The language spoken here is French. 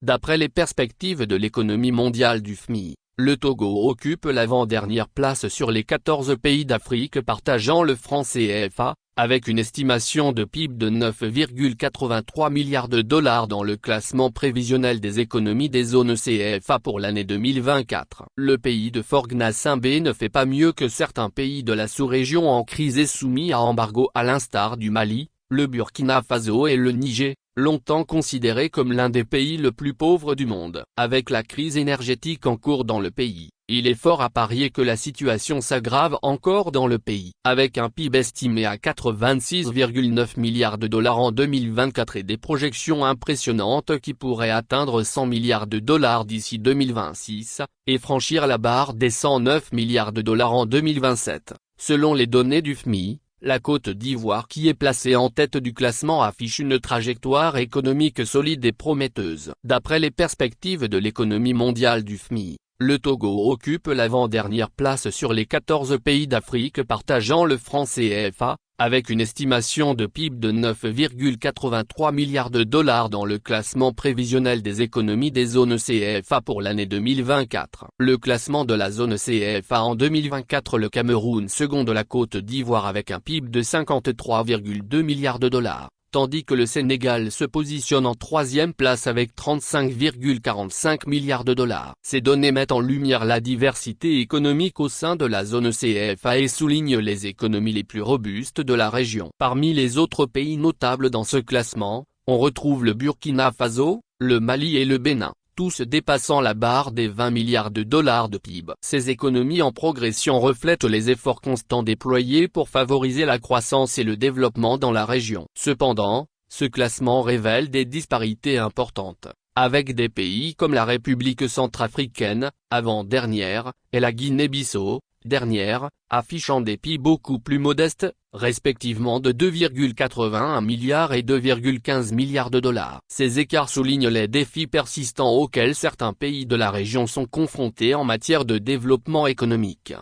D'après les perspectives de l'économie mondiale du FMI, le Togo occupe l'avant-dernière place sur les 14 pays d'Afrique partageant le franc CFA, avec une estimation de PIB de 9,83 milliards de dollars dans le classement prévisionnel des économies des zones CFA pour l'année 2024. Le pays de Fort-Gnassingbé ne fait pas mieux que certains pays de la sous-région en crise et soumis à embargo à l'instar du Mali, le Burkina Faso et le Niger, longtemps considérés comme l'un des pays le plus pauvres du monde. Avec la crise énergétique en cours dans le pays, il est fort à parier que la situation s'aggrave encore dans le pays. Avec un PIB estimé à 86,9 milliards de dollars en 2024 et des projections impressionnantes qui pourraient atteindre 100 milliards de dollars d'ici 2026, et franchir la barre des 109 milliards de dollars en 2027, selon les données du FMI. La Côte d'Ivoire qui est placée en tête du classement affiche une trajectoire économique solide et prometteuse. D'après les perspectives de l'économie mondiale du FMI, le Togo occupe l'avant-dernière place sur les 14 pays d'Afrique partageant le franc CFA, avec une estimation de PIB de 9,83 milliards de dollars dans le classement prévisionnel des économies des zones CFA pour l'année 2024. Le classement de la zone CFA en 2024, le Cameroun seconde la Côte d'Ivoire avec un PIB de 53,2 milliards de dollars, tandis que le Sénégal se positionne en troisième place avec 35,45 milliards de dollars. Ces données mettent en lumière la diversité économique au sein de la zone CFA et soulignent les économies les plus robustes de la région. Parmi les autres pays notables dans ce classement, on retrouve le Burkina Faso, le Mali et le Bénin, tous dépassant la barre des 20 milliards de dollars de PIB. Ces économies en progression reflètent les efforts constants déployés pour favoriser la croissance et le développement dans la région. Cependant, ce classement révèle des disparités importantes, avec des pays comme la République centrafricaine, avant-dernière, et la Guinée-Bissau, dernière, affichant des PIB beaucoup plus modestes, respectivement de 2,81 milliards et 2,15 milliards de dollars. Ces écarts soulignent les défis persistants auxquels certains pays de la région sont confrontés en matière de développement économique.